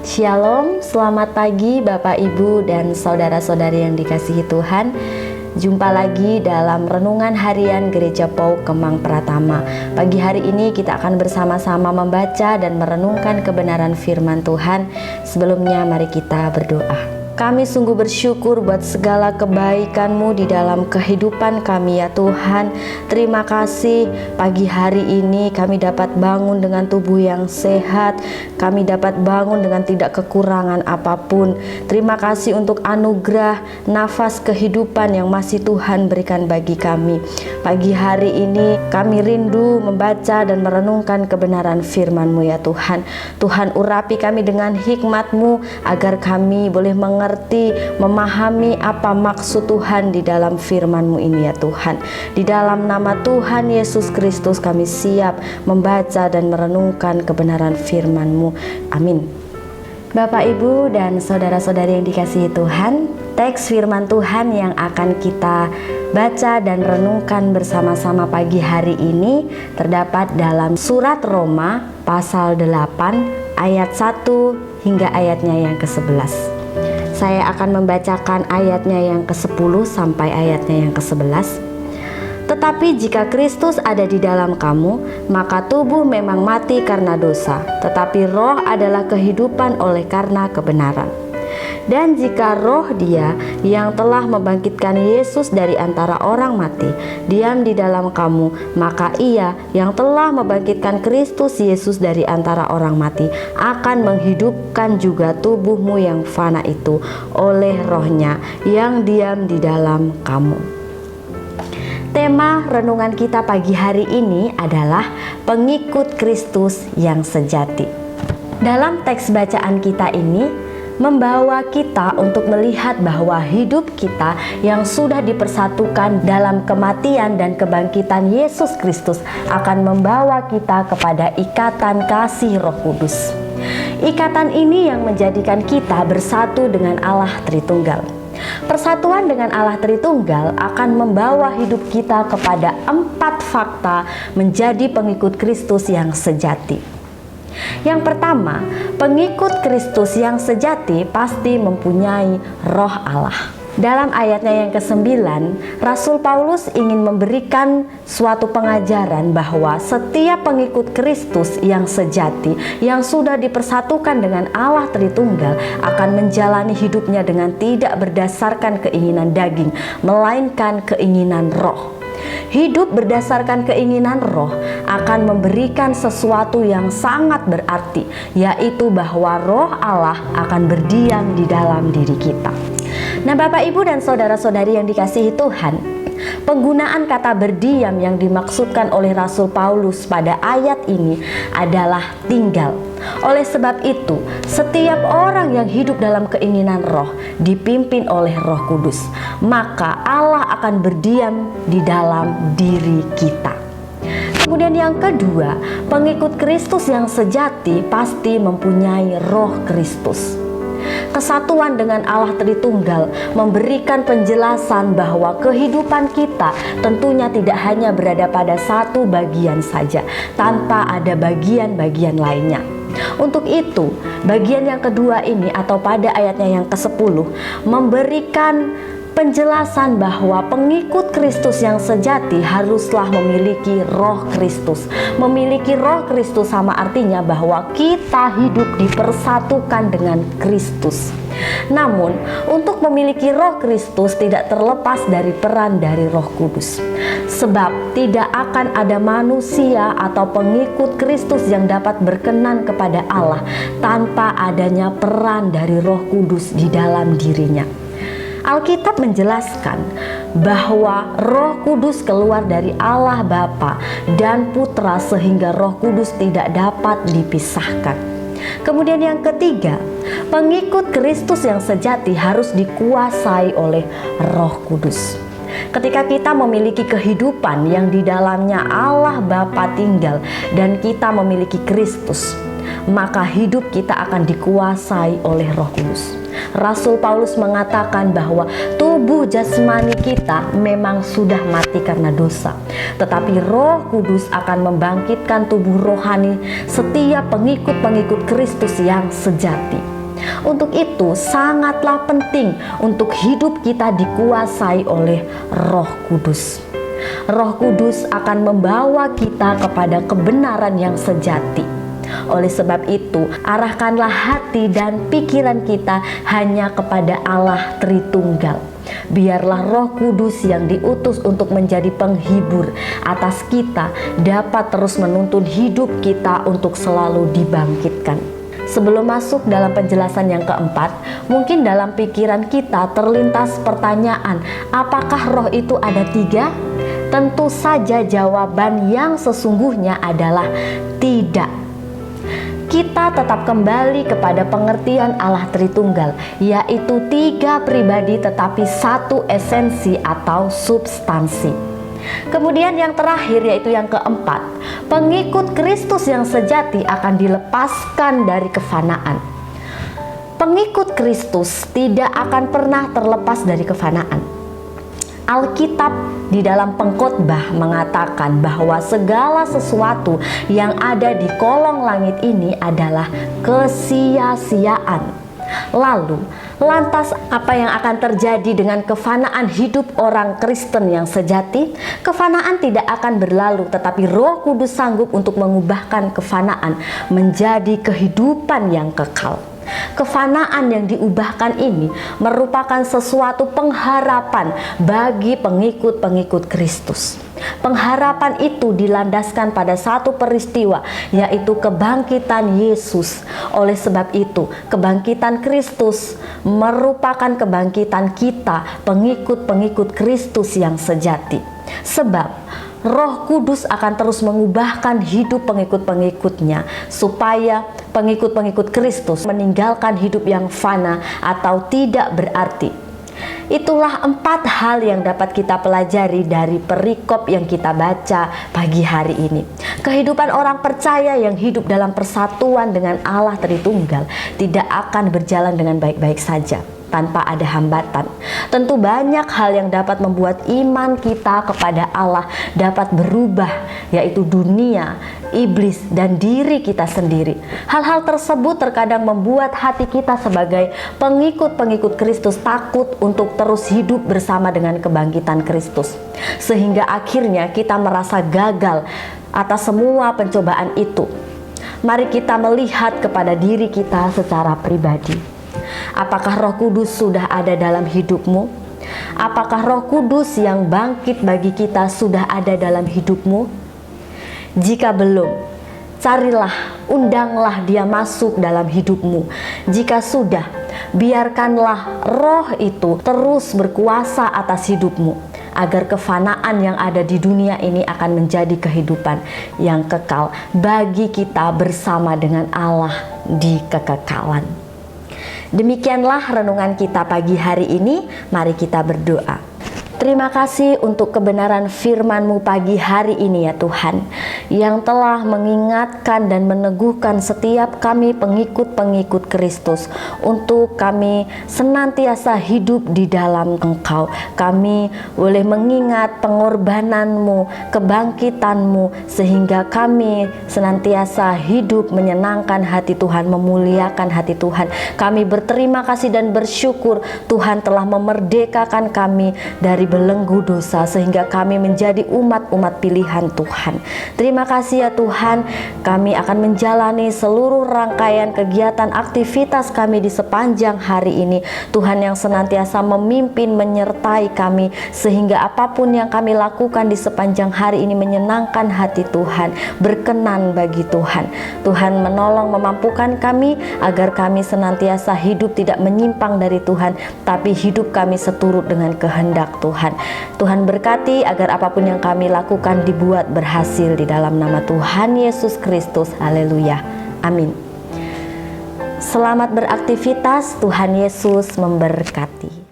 Shalom, selamat pagi Bapak Ibu dan saudara-saudari yang dikasihi Tuhan. Jumpa lagi dalam Renungan Harian Gereja PAUK Kemang Pratama. Pagi hari ini kita akan bersama-sama membaca dan merenungkan kebenaran firman Tuhan. Sebelumnya mari kita berdoa. Kami sungguh bersyukur buat segala kebaikan-Mu di dalam kehidupan kami ya Tuhan. Terima kasih pagi hari ini kami dapat bangun dengan tubuh yang sehat. Kami dapat bangun dengan tidak kekurangan apapun. Terima kasih untuk anugerah nafas kehidupan yang masih Tuhan berikan bagi kami. Pagi hari ini kami rindu membaca dan merenungkan kebenaran firman-Mu ya Tuhan. Tuhan urapi kami dengan hikmat-Mu agar kami boleh memahami apa maksud Tuhan di dalam firman-Mu ini ya Tuhan. Di dalam nama Tuhan Yesus Kristus kami siap membaca dan merenungkan kebenaran firman-Mu. Amin. Bapak, Ibu, dan saudara-saudari yang dikasihi Tuhan, teks firman Tuhan yang akan kita baca dan renungkan bersama-sama pagi hari ini terdapat dalam surat Roma pasal 8 ayat 1 hingga ayatnya yang ke-11. Saya akan membacakan ayatnya yang ke-10 sampai ayatnya yang ke-11. Tetapi jika Kristus ada di dalam kamu, maka tubuh memang mati karena dosa, tetapi roh adalah kehidupan oleh karena kebenaran. Dan jika roh Dia yang telah membangkitkan Yesus dari antara orang mati diam di dalam kamu, maka Ia yang telah membangkitkan Kristus Yesus dari antara orang mati akan menghidupkan juga tubuhmu yang fana itu oleh rohnya yang diam di dalam kamu. Tema renungan kita pagi hari ini adalah pengikut Kristus yang sejati. Dalam teks bacaan kita ini membawa kita untuk melihat bahwa hidup kita yang sudah dipersatukan dalam kematian dan kebangkitan Yesus Kristus akan membawa kita kepada ikatan kasih Roh Kudus. Ikatan ini yang menjadikan kita bersatu dengan Allah Tritunggal. Persatuan dengan Allah Tritunggal akan membawa hidup kita kepada 4 fakta menjadi pengikut Kristus yang sejati. Yang pertama, pengikut Kristus yang sejati pasti mempunyai roh Allah. Dalam ayatnya yang ke-9, Rasul Paulus ingin memberikan suatu pengajaran bahwa setiap pengikut Kristus yang sejati, yang sudah dipersatukan dengan Allah Tritunggal, akan menjalani hidupnya dengan tidak berdasarkan keinginan daging, melainkan keinginan roh. Hidup berdasarkan keinginan roh akan memberikan sesuatu yang sangat berarti, yaitu bahwa roh Allah akan berdiam di dalam diri kita. Nah, Bapak, Ibu, dan saudara-saudari yang dikasihi Tuhan, penggunaan kata berdiam yang dimaksudkan oleh Rasul Paulus pada ayat ini adalah tinggal. Oleh sebab itu, setiap orang yang hidup dalam keinginan roh dipimpin oleh Roh Kudus, maka Allah akan berdiam di dalam diri kita. Kemudian yang kedua, pengikut Kristus yang sejati pasti mempunyai roh Kristus. Kesatuan dengan Allah Tritunggal memberikan penjelasan bahwa kehidupan kita tentunya tidak hanya berada pada satu bagian saja, tanpa ada bagian-bagian lainnya. Untuk itu, bagian yang kedua ini atau pada ayatnya yang ke-10 memberikan penjelasan bahwa pengikut Kristus yang sejati haruslah memiliki roh Kristus. Memiliki roh Kristus sama artinya bahwa kita hidup dipersatukan dengan Kristus. Namun, untuk memiliki roh Kristus tidak terlepas dari peran dari Roh Kudus. Sebab tidak akan ada manusia atau pengikut Kristus yang dapat berkenan kepada Allah tanpa adanya peran dari Roh Kudus di dalam dirinya. Alkitab menjelaskan bahwa Roh Kudus keluar dari Allah Bapa dan Putra sehingga Roh Kudus tidak dapat dipisahkan. Kemudian yang ketiga, pengikut Kristus yang sejati harus dikuasai oleh Roh Kudus. Ketika kita memiliki kehidupan yang di dalamnya Allah Bapa tinggal dan kita memiliki Kristus, maka hidup kita akan dikuasai oleh Roh Kudus. Rasul Paulus mengatakan bahwa tubuh jasmani kita memang sudah mati karena dosa, tetapi Roh Kudus akan membangkitkan tubuh rohani setiap pengikut-pengikut Kristus yang sejati. Untuk itu sangatlah penting untuk hidup kita dikuasai oleh Roh Kudus. Roh Kudus akan membawa kita kepada kebenaran yang sejati. Oleh sebab itu, arahkanlah hati dan pikiran kita hanya kepada Allah Tritunggal. Biarlah Roh Kudus yang diutus untuk menjadi penghibur atas kita dapat terus menuntun hidup kita untuk selalu dibangkitkan. Sebelum masuk dalam penjelasan yang keempat, mungkin dalam pikiran kita terlintas pertanyaan, apakah roh itu ada 3? Tentu saja jawaban yang sesungguhnya adalah tidak. Kita tetap kembali kepada pengertian Allah Tritunggal, yaitu 3 pribadi tetapi 1 esensi atau substansi. Kemudian yang terakhir, yaitu yang keempat, pengikut Kristus yang sejati akan dilepaskan dari kefanaan. Pengikut Kristus tidak akan pernah terlepas dari kefanaan. Alkitab di dalam Pengkhotbah mengatakan bahwa segala sesuatu yang ada di kolong langit ini adalah kesia-siaan. Lalu, lantas apa yang akan terjadi dengan kefanaan hidup orang Kristen yang sejati? Kefanaan tidak akan berlalu, tetapi Roh Kudus sanggup untuk mengubahkan kefanaan menjadi kehidupan yang kekal. Kefanaan yang diubahkan ini merupakan sesuatu pengharapan bagi pengikut-pengikut Kristus. Pengharapan itu dilandaskan pada satu peristiwa, yaitu kebangkitan Yesus. Oleh sebab itu, kebangkitan Kristus merupakan kebangkitan kita, pengikut-pengikut Kristus yang sejati. Sebab Roh Kudus akan terus mengubahkan hidup pengikut-pengikutnya supaya pengikut-pengikut Kristus meninggalkan hidup yang fana atau tidak berarti. Itulah 4 hal yang dapat kita pelajari dari perikop yang kita baca pagi hari ini. Kehidupan orang percaya yang hidup dalam persatuan dengan Allah Tritunggal tidak akan berjalan dengan baik-baik saja tanpa ada hambatan. Tentu banyak hal yang dapat membuat iman kita kepada Allah dapat berubah, yaitu dunia, iblis, dan diri kita sendiri. Hal-hal tersebut terkadang membuat hati kita sebagai pengikut-pengikut Kristus takut untuk terus hidup bersama dengan kebangkitan Kristus, sehingga akhirnya kita merasa gagal atas semua pencobaan itu. Mari kita melihat kepada diri kita secara pribadi. Apakah Roh Kudus sudah ada dalam hidupmu? Apakah Roh Kudus yang bangkit bagi kita sudah ada dalam hidupmu? Jika belum, carilah, undanglah dia masuk dalam hidupmu. Jika sudah, biarkanlah Roh itu terus berkuasa atas hidupmu, agar kefanaan yang ada di dunia ini akan menjadi kehidupan yang kekal bagi kita bersama dengan Allah di kekekalan. Demikianlah renungan kita pagi hari ini. Mari kita berdoa. Terima kasih untuk kebenaran firman-Mu pagi hari ini ya Tuhan, yang telah mengingatkan dan meneguhkan setiap kami pengikut-pengikut Kristus untuk kami senantiasa hidup di dalam Engkau. Kami boleh mengingat pengorbanan-Mu, kebangkitan-Mu, sehingga kami senantiasa hidup menyenangkan hati Tuhan, memuliakan hati Tuhan. Kami berterima kasih dan bersyukur Tuhan telah memerdekakan kami dari belenggu dosa, sehingga kami menjadi umat-umat pilihan Tuhan. Terima kasih ya Tuhan, kami akan menjalani seluruh rangkaian kegiatan aktivitas kami di sepanjang hari ini. Tuhan yang senantiasa memimpin, menyertai kami, sehingga apapun yang kami lakukan di sepanjang hari ini menyenangkan hati Tuhan, berkenan bagi Tuhan. Tuhan menolong, memampukan kami agar kami senantiasa hidup tidak menyimpang dari Tuhan, tapi hidup kami seturut dengan kehendak Tuhan. Tuhan berkati agar apapun yang kami lakukan dibuat berhasil di dalam nama Tuhan Yesus Kristus. Haleluya. Amin. Selamat beraktivitas. Tuhan Yesus memberkati.